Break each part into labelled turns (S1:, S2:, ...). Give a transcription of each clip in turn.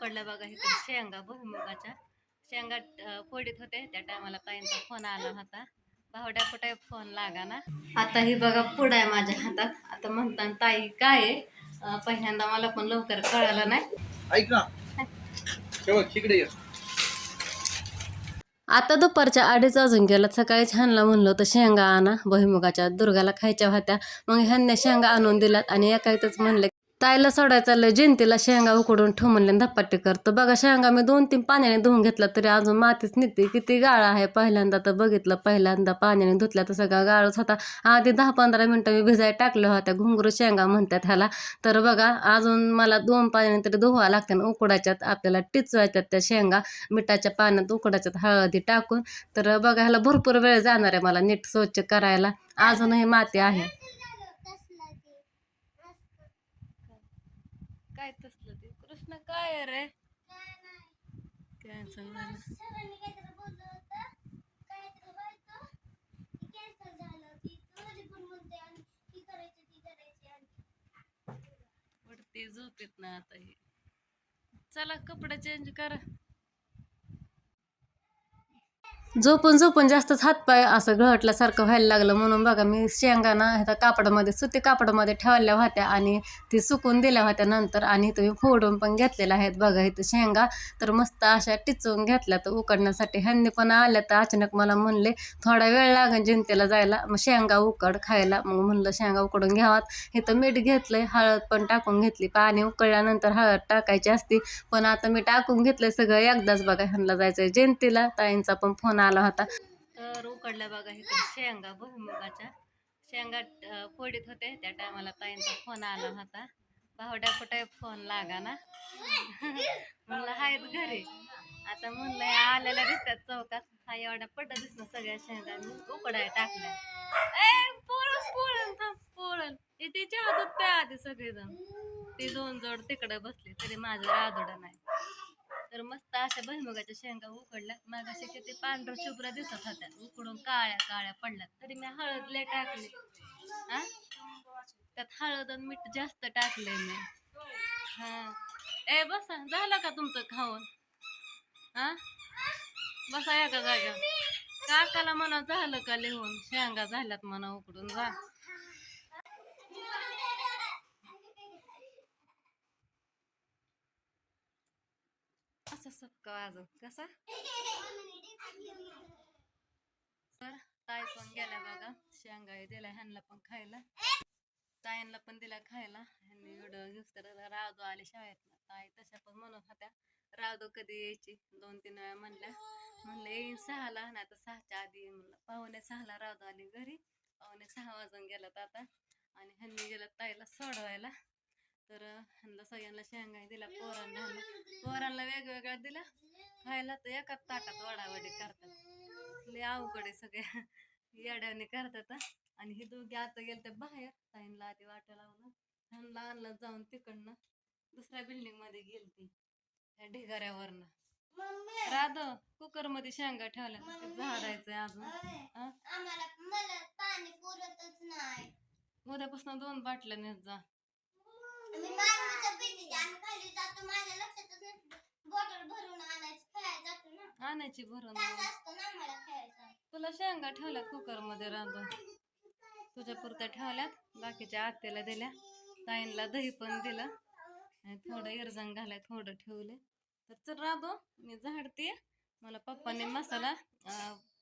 S1: उकडल्या बघा इकडे शेंगा भुईमुगाच्या शेंगा फोडीत होते त्या टायमाला ताईंचा फोन आला होता. भावड्या कुठे फोन लागा ना. आता ही बघा पुढं आहे माझ्या हातात. आता म्हणतात ताई काय आहे? पहिल्यांदा मला पण लवकर कळालं नाही. ऐक ना तिकडे ये. आता दुपारच्या 2:30 वाजून गेला. सकाळी ह्यांना म्हणलं होतं शेंगा आणा भुईमुगाच्या, दुर्गाला खायच्या होत्या. मग ह्यांनी शेंगा आणून दिल्यात आणि एकाच म्हणलं ताईला सोडायचं चाललं जिंतीला शेंगा उकडून ठेवून म्हणले धपाटे करतो. बघा शेंगा मी 2-3 पाण्याने धुवून घेतला तरी अजून मातीच निघते. किती गाळा आहे. पहिल्यांदा तर बघितलं, पहिल्यांदा पाण्याने धुतल्या तर सगळा गाळच होता. आधी 10-15 मिनटं मी भिजाय टाकल्या होत्या. घुंगरू शेंगा म्हणतात ह्याला. तर बघा अजून मला 2 पाण्याने तरी धुवा लागतात. उकडायच्यात आपल्याला टिचवायच्यात त्या शेंगा मिठाच्या पाण्यात उकडायच्यात हळदी टाकून. तर बघा ह्याला भरपूर वेळ जाणार आहे मला नीट स्वच्छ करायला. अजूनही माती आहे. काय तसलं ते कृष्ण काय रे कॅन्सल झालं. वरती झोपेत ना आता हे. चला कपडे चेंज करा. झोपून झोपून जास्तच हातपाय असं गळटल्यासारखं व्हायला लागलं म्हणून बघा मी शेंगाना ह्या कापडामध्ये सुती कापडामध्ये ठेवल्या होत्या आणि ती सुकून दिल्या होत्या नंतर. आणि इथं मी फोडून पण घेतलेल्या आहेत बघा इथं शेंगा. तर मस्त अशा टिचवून घेतल्या तर उकडण्यासाठी. ह्यांनी पण आल्या तर अचानक मला म्हणले थोडा वेळ लागेल जिंतीला जायला, मग शेंगा उकड खायला. मग म्हणलं शेंगा उकडून घ्यावात. इथं मीठ घेतलंय, हळद पण टाकून घेतली. पाणी उकळल्यानंतर हळद टाकायची असती पण आता मी टाकून घेतलंय सगळं एकदाच. बघा ह्यांना जायचंय जयंतीला. ताईंचा पण फोन आला होता. तर उकडल्या बघा इकडे शेंगा भुईमुगाच्या शेंगा फोडीत होते त्या टायमाला ताईंचा फोन आला होता. भावड्या कुठे फोन लागा ना. म्हणलं आहेत घरी. आता म्हणलं आलेल्या दिसतात चौकात. हा एवढ्या पट्ट दिसणं सगळ्या शेंगा उकडाय टाकल्या. पोळण तिच्या हातात त्या आधी सगळेजण ते 2 जोड तिकडे बसले तरी माझं रादोडा नाही. तर मस्त अशा भुईमुगाच्या शेंगा उकडल्या. मागाशी किती पांढर शुभ्र दिसत होत्या उकडून काळ्या काळ्या पडल्यात तरी मी हळद लय टाकली. त्यात हळद आणि मीठ जास्त टाकलंय मी. हा ए बसा झालं का तुमचं खाऊन? हा बसा एका जागा. काकाला म्हणा झालं का लिहून शेंगा झाल्यात म्हणा उकडून जा. असं सबका वाजव कसा. तर ताई पण गेल्या बघा शेंगा दिल्या ह्यांना पण खायला. ताईंना पण दिला खायला. ह्यांनी एवढं घेऊस तर रावदो आले शाळेत. ताई तशा पण म्हणत होत्या रावदो कधी यायची. 2-3 वेळा म्हणल्या. म्हणलं येईन 6ला नाही तर 6च्या आधी येईन म्हणलं. 5:45ला रावदो आली घरी. 5:45 वाजून गेलात आता. आणि ह्यांनी गेलं ताईला सोडवायला. तर ह्यांना सगळ्यांना शेंगा दिला. पोरांना वेगवेगळ्या दिला खायला. तर एकाच ताटात वडावडी करतात. लय अवघड आहे सगळ्या येड्याने करतात. आणि हे दोघे आता गेले बाहेर. ताईंला आधी वाटा लावलं ह्यांना आणलं जाऊन तिकडनं दुसऱ्या बिल्डिंग मध्ये गेलती त्या ढिगाऱ्यावरनं. राध कुकर मध्ये शेंगा ठेवल्या झाडायचंय अजून. उद्यापासून 2 बाटल्या नेत जा. आणायची भरून. तुला शेंगा ठेवल्या कुकर मध्ये रांधून तुझ्या पुरत्या ठेवल्यात. बाकीच्या आत्याला दिल्या. ताईंला दही पण दिलं आणि थोडं इरजण घालाय थोडं ठेवले. तर चल राधो मी झाडते. मला पप्पाने मसाला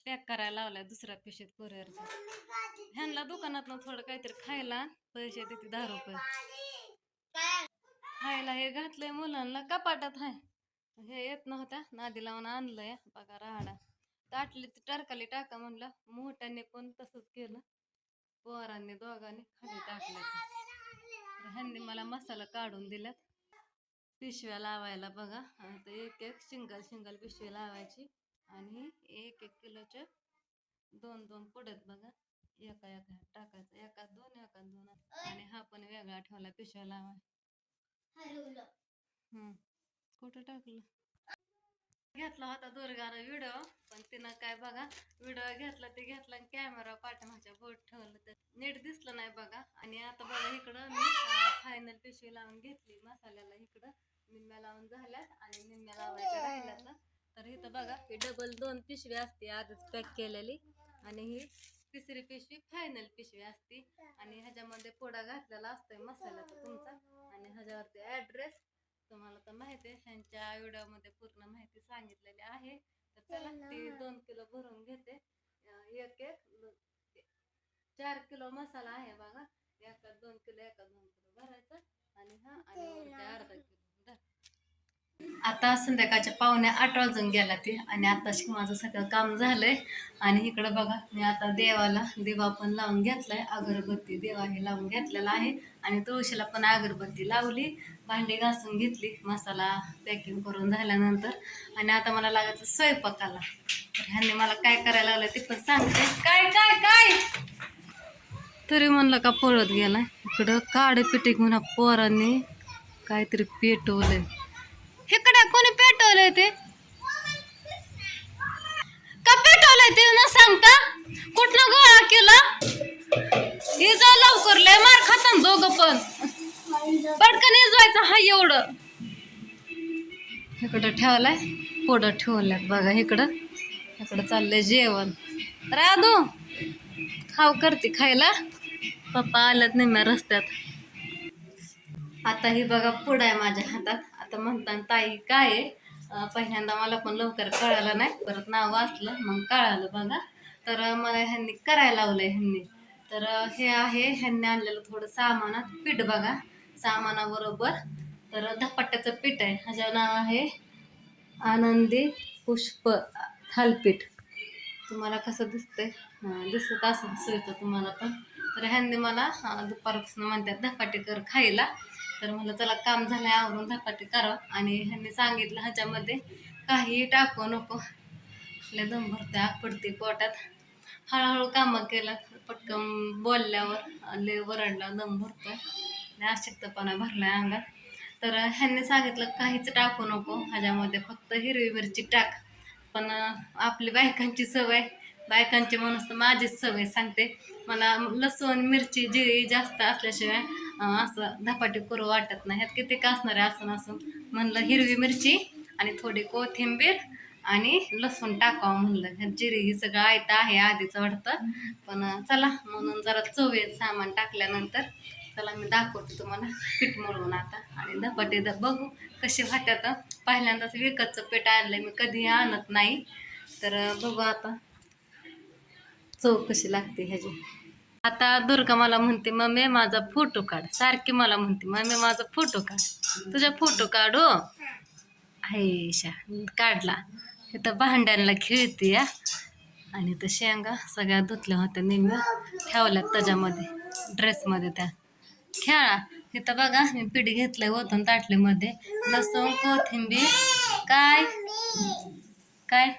S1: पॅक करायला लावलाय दुसऱ्या पिशवीत कुरिअरच्या. ह्यांना दुकानातनं थोडं काहीतरी खायला पैसे देते 10 रुपये खायला. हे घातलंय मुलांना कपाटात हाय. हे येत नव्हत्या नादी लावून आणलंय बघा राडा. ताटली टरकाली टाका म्हणलं. मोठ्याने पण तसंच केलं. पोरांनी दोघांनी खाली टाकलं. ह्यांनी मला मसाला काढून दिल्यात. पिशव्या लावायला बघा. आता एक सिंगल पिशवी लावायची. आणि 1-1 किलोच्या 2-2 पुढत बघा. एका टाकायचं. एकात 2 एकात 2. आणि हा पण वेगळा ठेवला पिशव्या लावाय. कुठं टाकलं घेतला होता दुर्गानं व्हिडिओ. पण तिनं काय बघा व्हिडिओ घेतला ते घेतला आणि कॅमेरा पाठीमागच्या बोट ठेवलं तर नीट दिसलं नाही बघा. आणि आता बघा इकडं मी फायनल पिशवी लावून घेतली मसाल्याला. इकडं निम्म्या लावून झाल्यात आणि निम्म्या लावायच्या राहिल्यात ना. तर इथं बघा ही डबल 2 पिशवी असते आधीच पॅक केलेली आणि ही तिसरी पिशवी फायनल पिशवी असते आणि ह्याच्यामध्ये पोडा घातलेला असतोय मसाल्याचा तुमचा आणि ह्याच्यावरती ऍड्रेस तुम्हाला तर माहिती आहे ह्यांच्या व्हिडिओमध्ये पूर्ण माहिती सांगितलेली आहे. तर चला ती 2 किलो भरून घेते. एक एक 4 किलो मसाला आहे बघा. एका 2 किलो एका 2 किलो भरायचा आणि हा आणि वरती अर्धा किलो. आता संध्याकाळच्या 7:45 वाजून गेला ते आणि आताशी माझं सगळं काम झालंय आणि इकडं बघा मी आता देवाला दिवा पण लावून घेतलाय अगरबत्ती देवा हे लावून घेतलेला आहे आणि तुळशीला पण अगरबत्ती लावली भांडी घासून घेतली मसाला पॅकिंग करून झाल्यानंतर आणि आता मला लागायचं स्वयंपाकाला. तर ह्यांनी मला काय करायला लावलं ते पण सांगते. काय काय काय तरी म्हणलं का पळत गेलाय इकडं काडे पिटे घेऊन पोरांनी काहीतरी पेटवलंय. इकडे कोणी पेटवलंय ते का पेटवलंय ते न सांगता कुठनं गोळा केला हे जाऊ लवकर लय मार खातान दोघं पण पटकन इजवायचं हा एवढं. इकडं ठेवलाय पुढं ठेवल्यात बघा इकडं इकडं चाललंय जेवण. राधू खाऊ करते खायला पप्पा आल्यात निम्म्या रस्त्यात. आता ही बघा पुढं आहे माझ्या हातात. आता म्हणतात ताई काय आहे पहिल्यांदा मला पण लवकर कळालं नाही परत नाव वाचलं मग कळालं बघा. तर मला ह्यांनी करायला लावलंय ह्यांनी. तर हे आहे ह्यांनी आणलेलं थोडं सामानात पीठ बघा सामानाबरोबर. तर धपाट्याचं पीठ आहे ह्याचं नाव आहे आनंदी पुष्प थालपीठ. तुम्हाला कसं दिसतंय दिसत असं दिसायचं तुम्हाला पण. तर ह्यांनी मला दुपारपासून म्हणतात धपाटे कर खायला. तर मला चला काम झालं आवरून धपाटे करावं आणि ह्यांनी सांगितलं ह्याच्यामध्ये काही टाकू नको आपल्या दम भरते आग पडते पोटात. हळूहळू कामं केलं पटकन बोलल्यावर लय वरडला दम भरतोय अशक्तपणा भरलाय अंगात. तर ह्यांनी सांगितलं काहीच टाकू नको ह्याच्यामध्ये फक्त हिरवी मिरची टाक. पण आपली बायकांची सवय बायकांची म्हणून तर माझीच सवय सांगते मला लसूण मिरची जिरी जास्त असल्याशिवाय असं धपाटे करू वाटत नाही. ह्यात किती का असणार आहे असं नसून म्हणलं हिरवी मिरची आणि थोडी कोथिंबीर आणि लसूण टाकावं म्हणलं. जिरी ही सगळं आयतं आहे आधीच वाटतं पण चला म्हणून जरा चवेत सामान टाकल्यानंतर चला मी दाखवते तुम्हाला पीठ मळून आता आणि धपाटे बघू कसे वाटतात. पहिल्यांदाच विकतचं पीठ आणलंय मी कधी आणत नाही. तर बघू आता चव कशी लागते ह्याची. आता दुर्गा मला म्हणते मम्मी माझा फोटो काढ सारखी मला म्हणते मम्मी माझा फोटो काढ तुझा फोटो काढ हो आयशा काढला. इथं भांड्यांना खेळते या आणि तर शेंगा सगळ्या धुतल्या होत्या नेहमी ठेवल्यात त्याच्यामध्ये ड्रेसमध्ये त्या खेळा. इथं बघा मी पीठ घेतलंय ओतून ताटलीमध्ये लसूण कोथिंबीर काय काय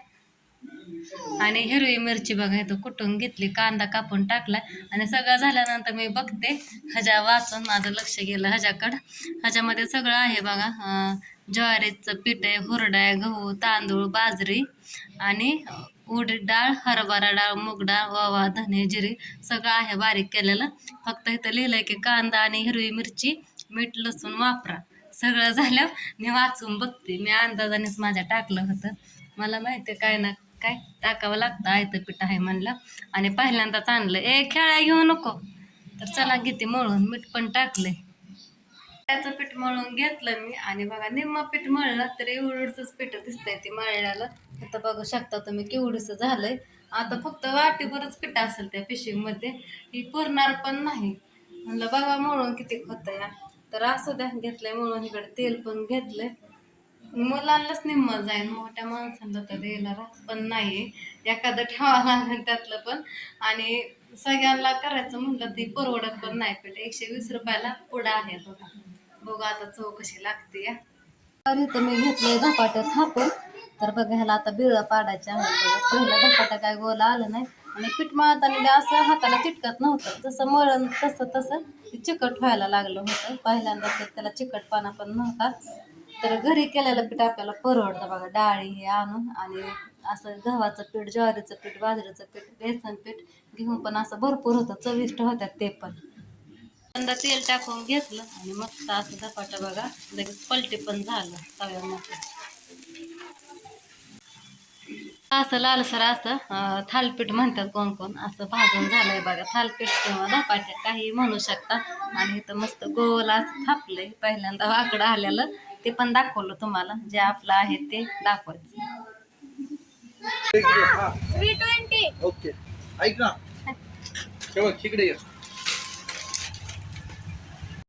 S1: आणि हिरवी मिरची बघा इथं कुटून घेतली कांदा कापून टाकला आणि सगळं झाल्यानंतर मी बघते ह्याच्या वाचून माझं लक्ष गेलं ह्याच्याकडं. ह्याच्यामध्ये सगळं आहे बघा ज्वारीचं पीठ आहे हुरडा आहे गहू तांदूळ बाजरी आणि उडीद डाळ हरभरा डाळ मूग डाळ ओवा धने जिरे सगळं आहे बारीक केलेलं. फक्त इथं लिहिलंय की कांदा आणि हिरवी मिरची मीठ लसूण वापरा. सगळं झालं मी वाचून बघते मी अंदाजानेच माझ्या टाकलं होतं मला माहिती आहे काय ना काय टाकावं लागतं आयतं पीठ आहे म्हणलं आणि पहिल्यांदाच आणलं खेळा घेऊ नको. तर चला घेते मळून मीठ पण टाकलंय त्याचं पीठ मळून घेतलं मी आणि बघा निम्म पीठ मळलं तर एवढंच पीठ दिसतंय ते मळल्याला. आता बघू शकता तुम्ही केवढंसं झालंय. आता फक्त वाटीभरच पीठ असेल त्या पिशवीमध्ये ही पुरणार पण नाही म्हणलं बघा मळून किती होतं या. तर असं द्या घेतलंय मळून इकडे तेल पण घेतलंय मुलांनाच निम्म जाईल मोठ्या माणसांना तर द्यायला राहत पण नाही एखादं ठेवावं लागेल त्यातलं पण आणि सगळ्यांना करायचं म्हणलं ती परवडत पण नाही पीठ 120 रुपयाला पुढं आहे बघा. बघू आता चव कशी लागते या. तर इथं मी घेतलंय धपाट्यात थापून. तर बघा ह्याला आता बिळं पाडायचे आहे बघा पहिला धपाटा काय गोला आलं नाही आणि पीठ मळताना असं हाताला चिटकत नव्हतं जसं मळण तसं तसं ते चिकट व्हायला लागलं होतं पहिल्यांदा तर त्याला चिकटपणा पण नव्हता. तर घरी केलेलं पीठ आपल्याला परवडतं बघा डाळी हे आणून आणि असं गव्हाचं पीठ ज्वारीचं पीठ बाजरीचं पीठ बेसन पीठ घेऊन पण असं भरपूर होतं चविष्ट होत्यात ते पण. यंदा तेल टाकून घेतलं आणि मस्त असं धपाटा बघा लगेच पलटी पण झालं तव्यामध्ये. असं लालसर असं थालपीठ म्हणतात कोण कोण, असं भाजून झालंय बघा. थालपीठ किंवा धपाटे काही म्हणू शकता. आणि इथं मस्त गोल असं थापलंय. पहिल्यांदा वाकडं आलेलं ते पण दाखवलं तुम्हाला. जे आपलं आहे ते दाखवायचं.
S2: 320. ओके, ऐक ना, तेव्हा तिकडे ये.